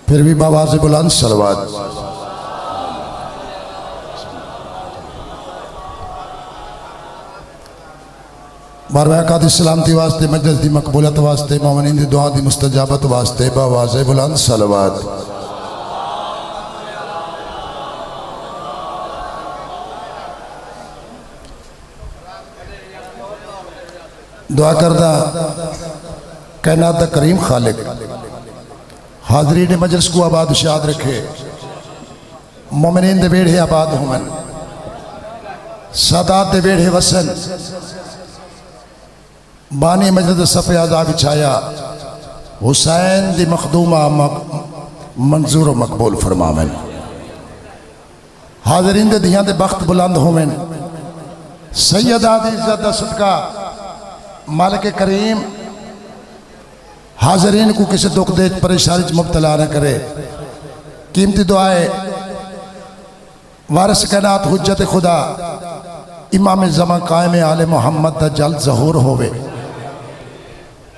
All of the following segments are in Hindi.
फिर भी बावाज़ बुलंद सलवात। बारवकात सलामती वास्ते, मजलिस दी मकबूलत वास्ते, मोमिनीन दी दुआ दी मुस्तजाबत वास्ते बावाज़ बुलंद सलवात। दुआ करदा कायनात दा करीम खालिक हाज़रीन मजलिस को आबाद शाद रखे, मोमिनीन दे वेड़े आबाद होवन, सादात दे वेड़े वसन, बानी मजलिस सफ़े आज़ा बिछाया, हुसैन दी मखदूमा मंजूर मकबूल फरमावन। हाज़रीन दे दियां दे बख्त बुलंद होवन, सैयदा दी इज़्ज़त दा सदका मालिक करीम हाज़रीन को किसी दुख दे परेशानी मुब्तला न करे। कीमती दुआए वारिस कायनात हुज्जत खुदा इमाम ज़मा कायम आले मोहम्मद दा जल्द ज़हूर होवे।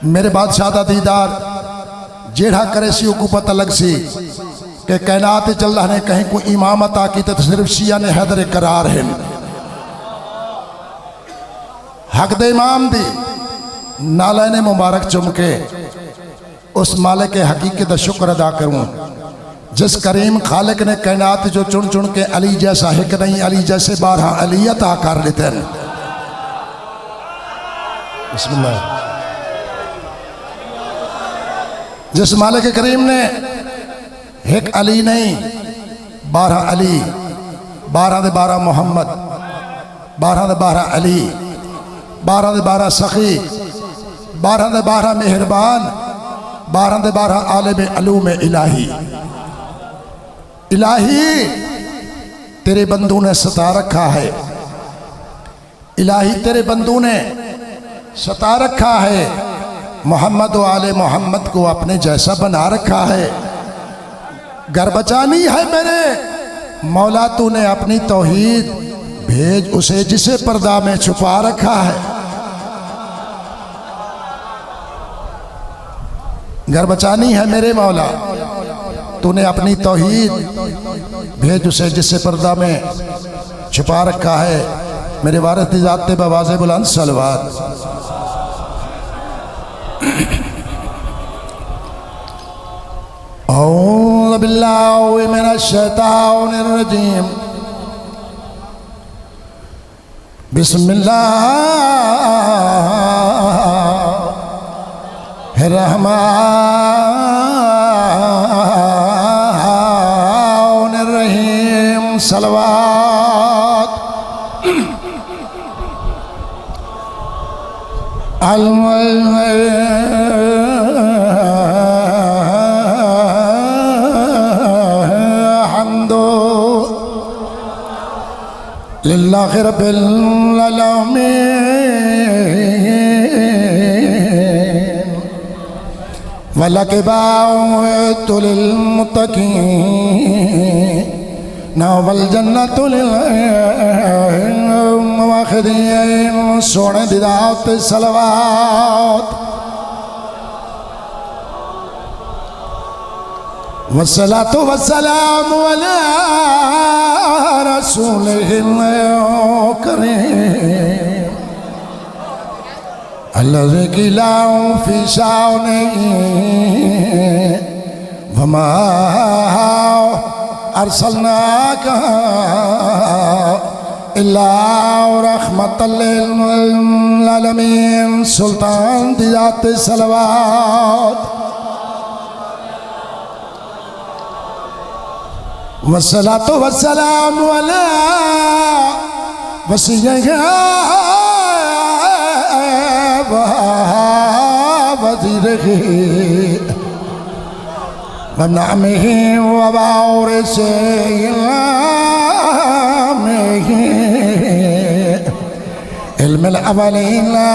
मेरे बादशाह दा दीदार जेड़ा करे सी को पता लग सी कि कायनात अल्लाह ने कहीं को इमाम अता की तो सिर्फ शिया ने हैदर करार है। हक दे इमाम दी नालैने मुबारक चुमके उस मालिक के हकीकत का शुक्र अदा करूँ जिस करीम खालिक ने कायनात जो चुन चुन के अली जैसा हिक नहीं अली जैसे 12 अली अता कर लेते हैं। बिस्मिल्लाह। जिस मालिक करीम ने एक अली नहीं 12 अली, 12 दे 12 मोहम्मद, 12 दे 12 अली, 12 दे 12 सखी, 12 दे 12 मेहरबान, 12 दे 12 आलिम अलूम इलाही। इलाही तेरे बंदू ने सता रखा है, इलाही तेरे बंदू ने सता रखा है, मोहम्मद व आले मोहम्मद को अपने जैसा बना रखा है। घर बचानी है मेरे मौला तूने अपनी तौहीद भेज उसे जिसे पर्दा में छुपा रखा है। घर बचानी है मेरे मौला तूने अपनी तौहीद भेज उसे जिसे पर्दा में छुपा रखा है। मेरे वारिस दी ज़ात पे बावाज़ बुलंद सलवात। औज़ु बिल्लाहि मिनश शैतानिर रजीम। बिस्मिल्लाहिर रहमानिर रहीम। सलवात। लिल्लाहि रब्बिल आलमीन वलकिबातु लिल मुत्तकीन वल जन्नतु लिल मुवहिदीन। सोने दी रात सलवात। वस्सलातु वस्सलामु अला रसूलिहिल करीम अल्लज़ी क़ीला फ़ी शानिही वमा अर्सलनाका इल्ला रहमतल लिल आलमीन। सुल्तान दी ज़ात सलवात। वस्सलातु वस्सलामु अला वसीय्यिना व वज़ीरिही व नामिही व वारिसिही इल्मिल अव्वलीना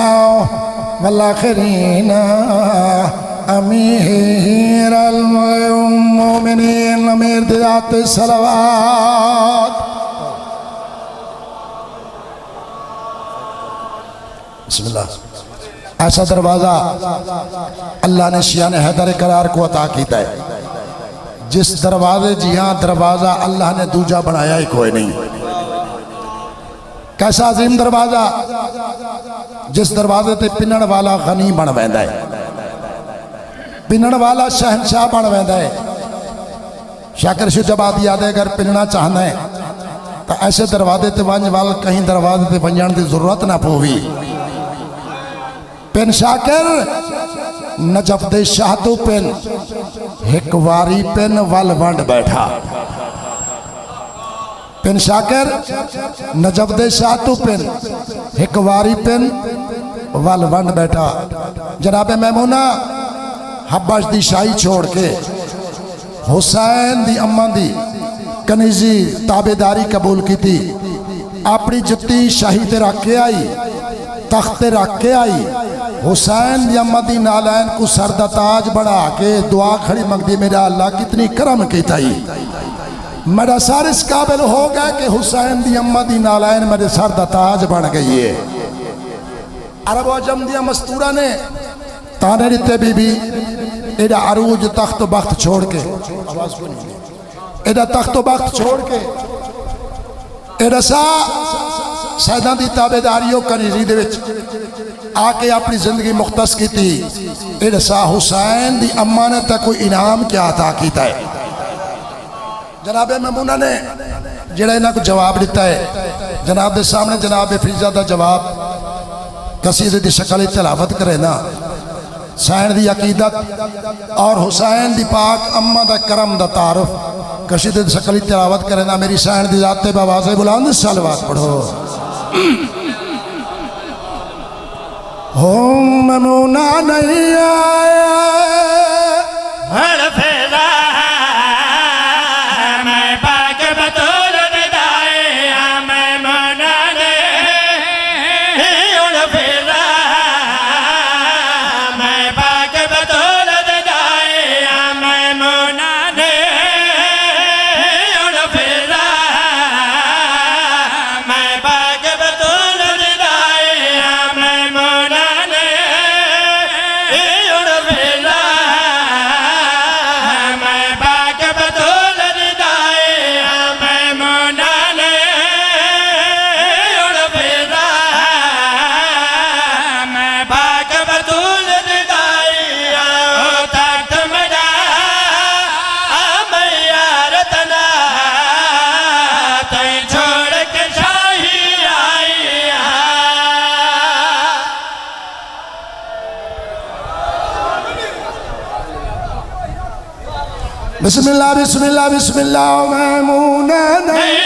वल आखिरीना अमीरुल मोमिनीन। अमीर दी ज़ात सलवात। बिस्मिल्लाह। ऐसा दरवाज़ा अल्लाह ने शिया ने हैदर करार को अता किया है जिस दरवाजे जिहां दरवाज़ा अल्लाह ने दूजा बनाया ही कोई नहीं। कैसा अजीम दरवाज़ा, जिस दरवाजे ते पिनण वाला गनी बन वैंदा है, पिनण वाला शहनशाह बन वैंदा है। शाकिर शुजाबादी आदे अगर पिनना चाहना है तो ऐसे दरवाजे ते वंज वाल कहीं दरवाजे ते वंजण की जरूरत ना पवी। पिन शाकिर नजफ दे शाह तो पिन एक वारी पिन वल वंड बैठा। पिन शाकिर नजफ दे शाह तो पिन एक वारी पिन वल वंड बैठा। जनाबे मैमूना हब्बश दी शाही छोड़ के हुसैन दी अम्मा दी कनीजी ताबेदारी कबूल की थी। अपनी जुत्ती शाही ते रख के आई, तख्त ते रख के आई। हुसैन दी अम्मा दी नालैन को सर दा ताज बना के दुआ खड़ी मंगदी, मेरा अल्लाह कितनी करम कीता ही, मेरा सर इस काबिल हो गया कि हुसैन दी अम्मा दी नालैन मेरे सर दा ताज बन गई है। अरब अजम दिया मस्तूरा ने ताने दिते बीबी एदा अरूज तख्त बख्त छोड़ के, एदा तख्त बख्त छोड़ के एदा सा सैदा दी ताबेदारियों कनीजी दे विच आके अपनी जिंदगी मुख्तस की थी। एदा सा हुसैन दी अम्मा ने तक कोई इनाम क्या अता कीता है। जनाबे ममूना ने जेड़ा इन्हां को जवाब दिता है, जनाब दे सामने जनाब फिजा दा जवाब कसीदे दी शक्ल तलावत करे ना। सैन दी अकीदत और हुसैन दी पाक अम्मा दा करम दा तारुफ कसीदे दी शक्ल तलावत करे ना। मेरी सैन दी जाते बावाज़े बुलंद सलवात पढ़ो। हो ममूना नहीं आया बिस्मिल्लाह बिस्मिल्लाह बिस्मिल्लाह मैमूना नहीं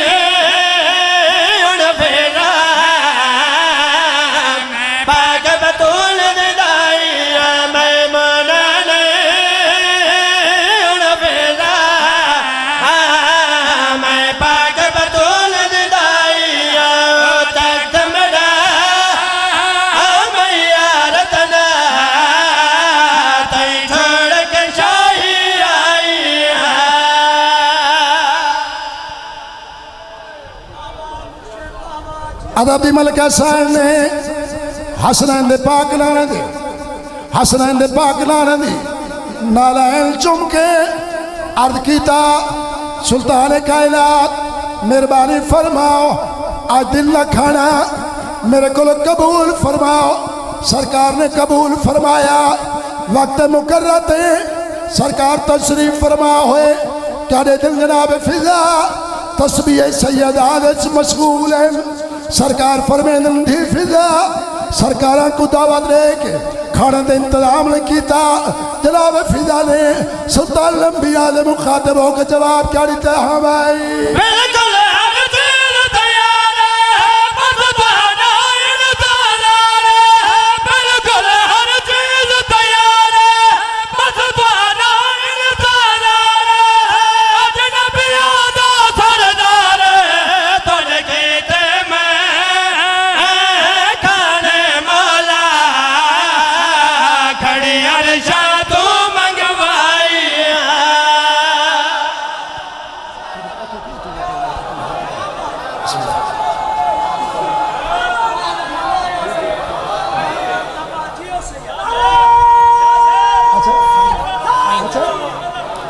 अदब दी मलका साहब ने हसनैन दे पाक लाने दे, हसनैन दे पाक लाने दी नालैन चुम के अर्ज कीता, सुल्तान कायनात मेहरबानी फरमाओ, आज दिल न खाना मेरे को कबूल फरमाओ। सरकार ने कबूल फरमाया। वक्त मुकर्रर थे सरकार तशरीफ फरमा हुए। क्या दिल जनाब फिजा तस्बीह सैयदा मशगूल है। सरकार फरमेंदन दी फिजा सरकार को दावत दे के खाने का इंतजाम नहीं किया। जनाब फिजा ने सुल्तान अंबिया ने मुखातिब होकर जवाब क्या दिता, हाँ भाई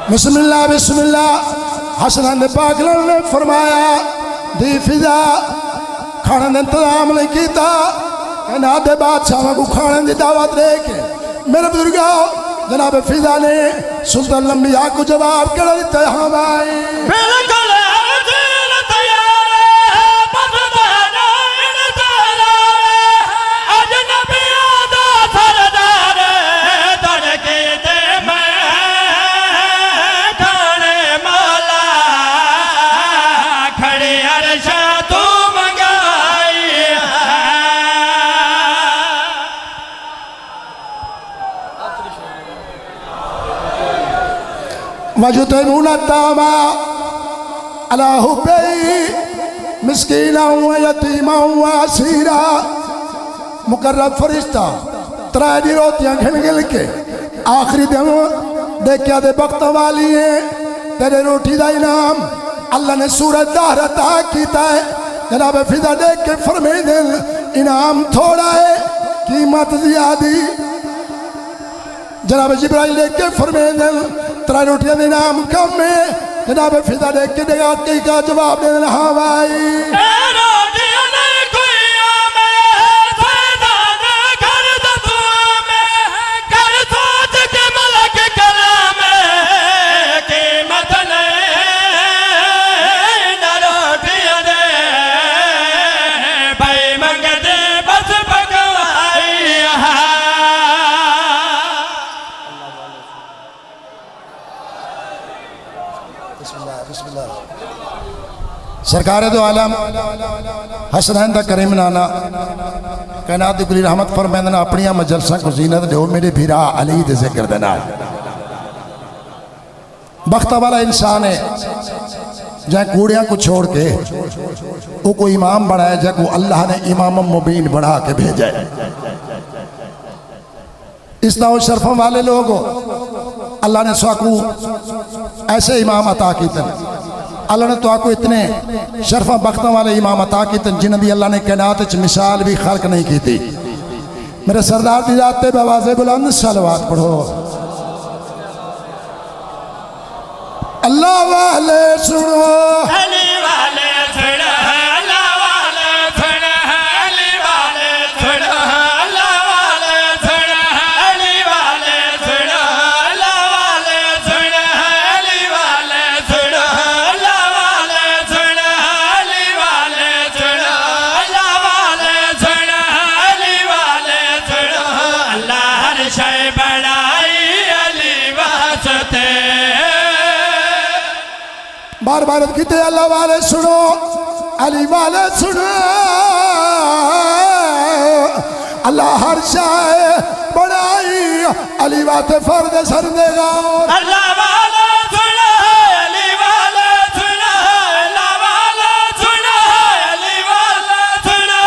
बिस्मिल्लाह बिस्मिल्लाह। हसन पाक ने फरमाया दी फिजा खाने का इंतजाम नहीं किया, नादे बादशाह को खाने की दावत दे के मेरे बुजुर्ग जनाब फिजा ने सुल्तान लंबिया को जवाब कर दिता। हाँ भाई वजुतमून तामा अला हुब्बी मिस्कीना व यतीमा व असीरा। मुकर्रब फरिश्ता त्राई रोटियां घिन गिन के आखिरी दिन देखिया दे वक्त वाली है तेरे रोटी का इनाम अल्लाह ने सूरज दार अता किया है। जनाब फिजा देख के फरमाई दिल इनाम थोड़ा है कीमत ज्यादा। जनाब जिब्राइल देख के फरमाई दिल त्रै रोटियां का इनाम कम है। जनाब फिजा देख के देगा का जवाब दे देना। हाँ भाई सरकार दो आलम हसनैन दा करीम नाना कायनात दी कुली रहमत फरमांदे ने अपनी मजलसा को जीनत दो मेरे भीरा अली दे जिक्र दे नाल। बख्ता वाला इंसान है जै कूड़ियां को छोड़ के वो कोई इमाम बनाया जै को अल्लाह ने इमाम मुबीन बना के भेजा है। इस तरह शरफों वाले लोग अल्लाह ने स्वाकू ऐसे इमाम अता किए। अल्लाह ने तो आपको इतने शरफा बख्तों वाले इमाम अता किए जिन्हें भी अल्लाह ने कायनात मिसाल भी खल्क नहीं की थी। मेरे सरदार दी जात पे आवाज़े बुलंद सलवात पढ़ो। अल्लाह वाले सुनो अली वाले सुनो अल्लाह वाले सुनो अली वाले सुनो अल्लाह वाले सुनो अली वाले सुनो अल्लाह वाले सुनो अली वाले सुनो अल्लाह वाले सुनो अली वाले सुनो अल्लाह वाले सुनो अली वाले सुनो अल्लाह हर शय बढ़ाई अली वास्ते। बार बार कहते अल्लाह वाले सुनो अली वाले सुनो अल्लाह हर शाय बढ़ाई अली वाते फर्द सर देगा। अल्लाह वाले सुनो अली वाले सुनो अल्लाह वाले सुनो अली वाले सुनो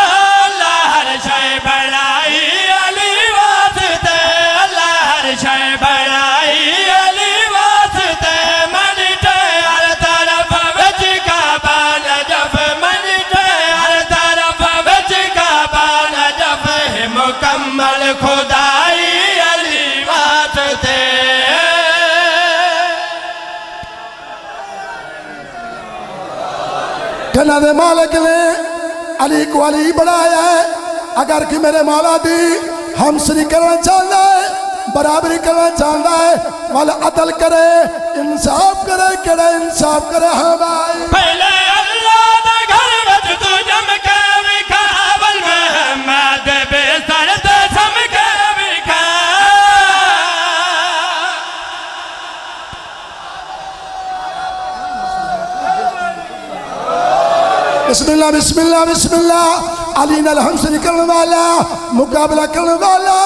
अल्लाह हर शय बढ़ाई अली वास्ते। अल्लाह हर शय बढ़ाई अली वास्ते। मनते हर तरफ विच काबा नजफ मनते हर तरफ विच काबा नजफ मुकम्मल खुदाई अली वास्ते। कहना दे मालिक ने अली को अली बनाया है। अगर कि मेरे मौला दी हमसरी करना चाहता है बराबरी करना चाहता है वाला अदल करे इंसाफ करे केड़ा इंसाफ करे। हाँ भाई पहले अल्लाह दा घर विच तू जम के विखा अवल महमद बेसर ते सम के विखा। बिस्मिल्लाह बिस्मिल्लाह बिस्मिल्लाह। अली नल हमसरी करने वाला मुकाबला करने वाला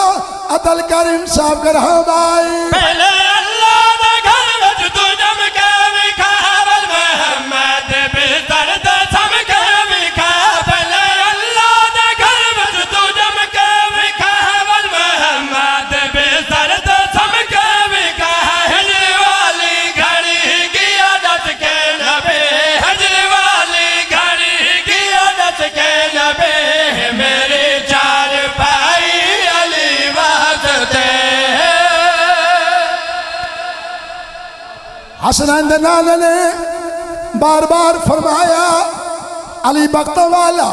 अदल कर इंसाफ कर। हाँ भाई पहले अल्लाह दा घर विच तू जम के विखा अवल महमद बेसर ते सम के विखा। पहले अल्लाह दा घर विच तू जम के विखा अवल महमद बेसर ते सम के विखा। हजर वाली घड़ी की आदत के नबी हजर वाली घड़ी की आदत के नबी मेरे चार भाई अली वास्ते। हसनैन दे नाने ने बार बार फरमाया अली बख्त वाला।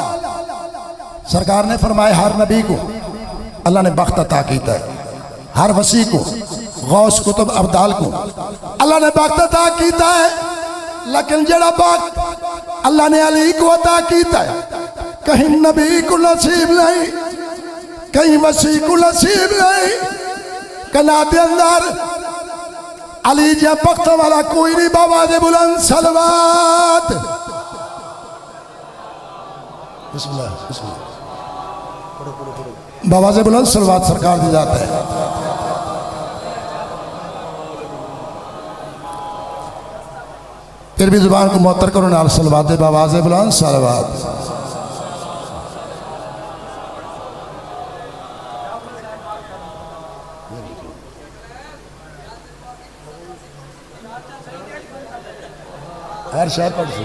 सरकार ने फरमाया हर नबी को अल्लाह ने बख्त अता कीता है, हर वसी को गौस कुतुब अब्दाल को अल्लाह ने बख्त अता कीता है, लेकिन जड़ा बख्त अल्लाह ने अली को अता कीता है कहीं नबी को नसीब नहीं, कहीं वसी को नसीब नहीं। कना दे अंदर अली जब बख्त वाला कोई नहीं। बाबा दे बुलंद सलवात। बिस्मिल्लाह बिस्मिल्लाह। बाबा से बुलंद सलवात सरकार दी जाता है। फिर भी जुबान को मुअत्तर करो नाल सलवात दे। बाबा से बुलंद सलवात। हर शहर पढ़ से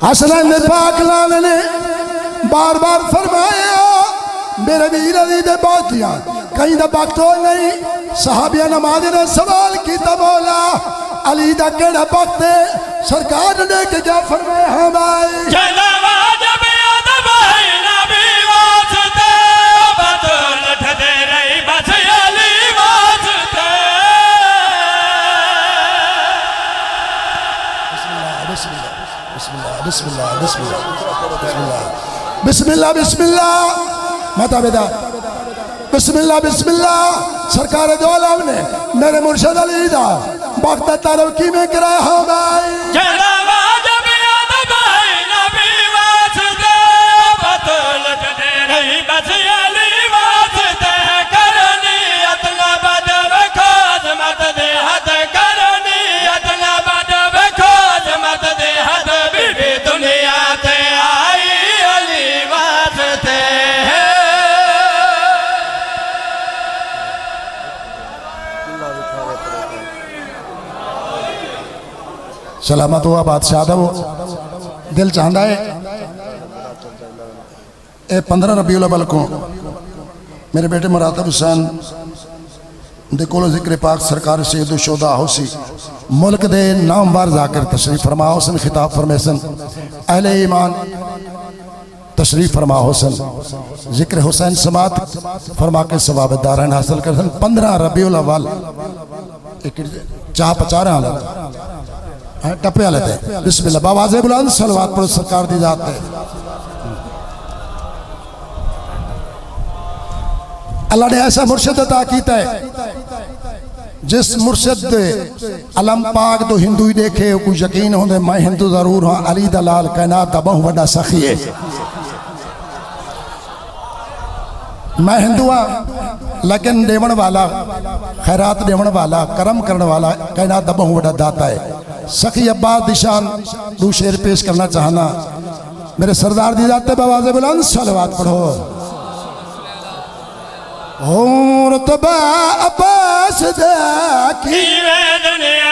हसनैन ने पाक लाल ने बार बार फरमाया मेरे वीर अली दे बातियां कहीं दा वक्त हो नहीं। सहाबिया नमाज ने सवाल किया मौला अली दा केड़ा वक्त है? सरकार ने के क्या फरमाया? हाँ भाई बिस्मिल्लाह बिस्मिल्लाह बिस्मिल्लाह बिस्मिल्लाह बिस्मिल्लाह माता बेदा बिस्मिल्लाह बिस्मिल्लाह। सरकार दो आलम ने मेरे मुर्शद अली दा वक्त तारव की में कराया। हाँ भाई सलामत हुआ बादशाह दा वो दिल चाहता है ये 15 रबीउल अव्वल को मेरे बेटे मुरातब हुसैन दे कोलो जिक्र पाक सरकार सैयद शोदा होसी मुल्क दे नामवर जाकर तशरीफ फरमा हुसन खिताब फरमेसन अहले ईमान तशरीफ फरमा हुसन जिक्र हुसैन समात फरमा के सवाब दारन हासिल कर 15 रबीउल अव्वल एक चाह पचा रहा टप्पे वाले थे। बिस्मिल्लाह बावाज़े बुलंद सलवात पर सरकार दी जात है। अल्लाह ने ऐसा मुर्शिद अता कीता है जिस मुर्शिद अलम पाक तो हिंदू ही देखे कोई यकीन होंदे मैं हिंदू जरूर हाँ। अली दा लाल कायनात दा बहुत बड़ा सखी है। मैं हिंदू हाँ लेकिन देवन वाला खैरात देवन वाला करम करने वाला कायनात दा बहुत बड़ा दाता है। सखी अब्बास दिशान दो शेर पेश करना चाहना मेरे सरदार दी जाते बावाज़े बुलंद सलवात पढ़ो। रुतबा अब्बास दा की दुनिया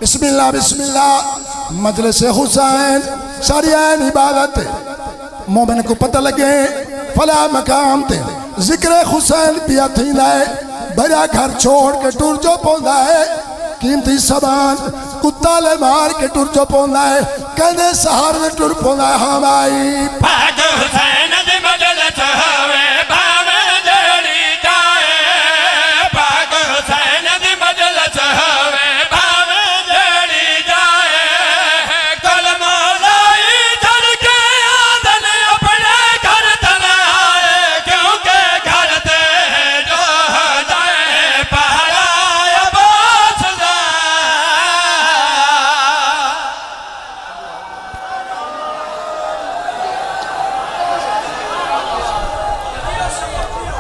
बिस्मिल्लाह बिस्मिल्लाह। मजलिस हुसैन सारी ऐन इबादत मोमिन को पता लगे फला मकाम ते जिक्र हुसैन पिया थींदा है। बड़ा घर छोड़ के टुर जो पौंदा है कीमती सामान कुत्ता ले मार के टुर जो पौंदा है कहने सहार में टुर पौंदा है। हाँ भाई भाग हुसैन दी मजलिस होवे भावे जड़ी जाए भाग हुसैन दी मजलिस होवे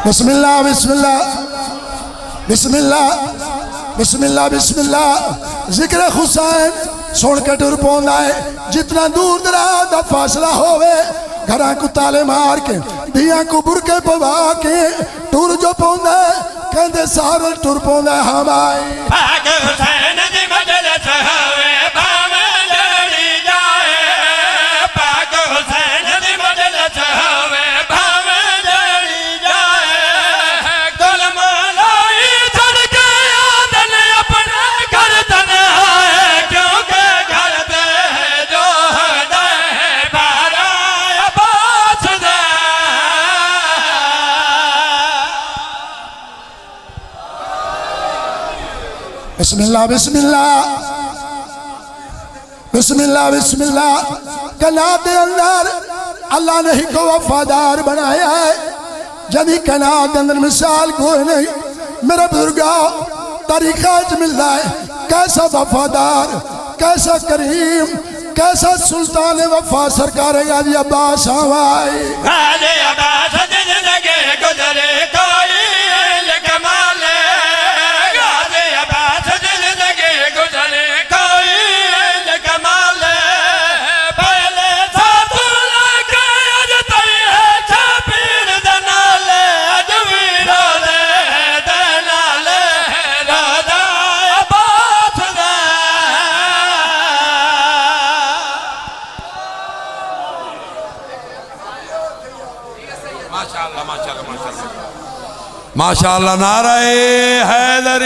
बिस्मिल्लाह बिस्मिल्लाह बिस्मिल्लाह बिस्मिल्लाह बिस्मिल्लाह जिक्र हुसैन सुन के टुर पौंदा है। जितना दूर दराज का फासला होवे घर को ताले मार के दिया को बुरके पवा के टुर जो पौंदा है कहते सारे टुर पौंदा हम आए। पाक हुसैन दी मजलिस होवे भावे जड़ी जाए। पाक हुसैन दी मजलिस होवे भावे जड़ी जाए। कुल मलाई छड़ के आदन अपने घर तन आए। क्योंकि घर दे जो है बारा अब्बास दे। बिस्मिल्लाह बिस्मिल्लाह बिस्मिल्लाह बिस्मिल्लाह कनात के अंदर अल्लाह ने ही को वफादार बनाया है। जदी कनात के अंदर मिसाल कोई नहीं। मेरा बुजुर्गा तरीका च मिलता है कैसा वफादार कैसा करीम कैसा सुल्तान वफा सरकार गाजी अब्बास हवाई। गाजी अब्बास जिंदगी गुजरे कोई कमाल। गाजी अब्बास जिंदगी गुजरे कोई कमाल। पहले साथ लगे अज तई है छपीर दनाल। अज भी रोले दनाल रोदा अब्बास दा। माशाअल्लाह माशाअल्लाह माशाअल्लाह माशाअल्लाह नारा हैदर।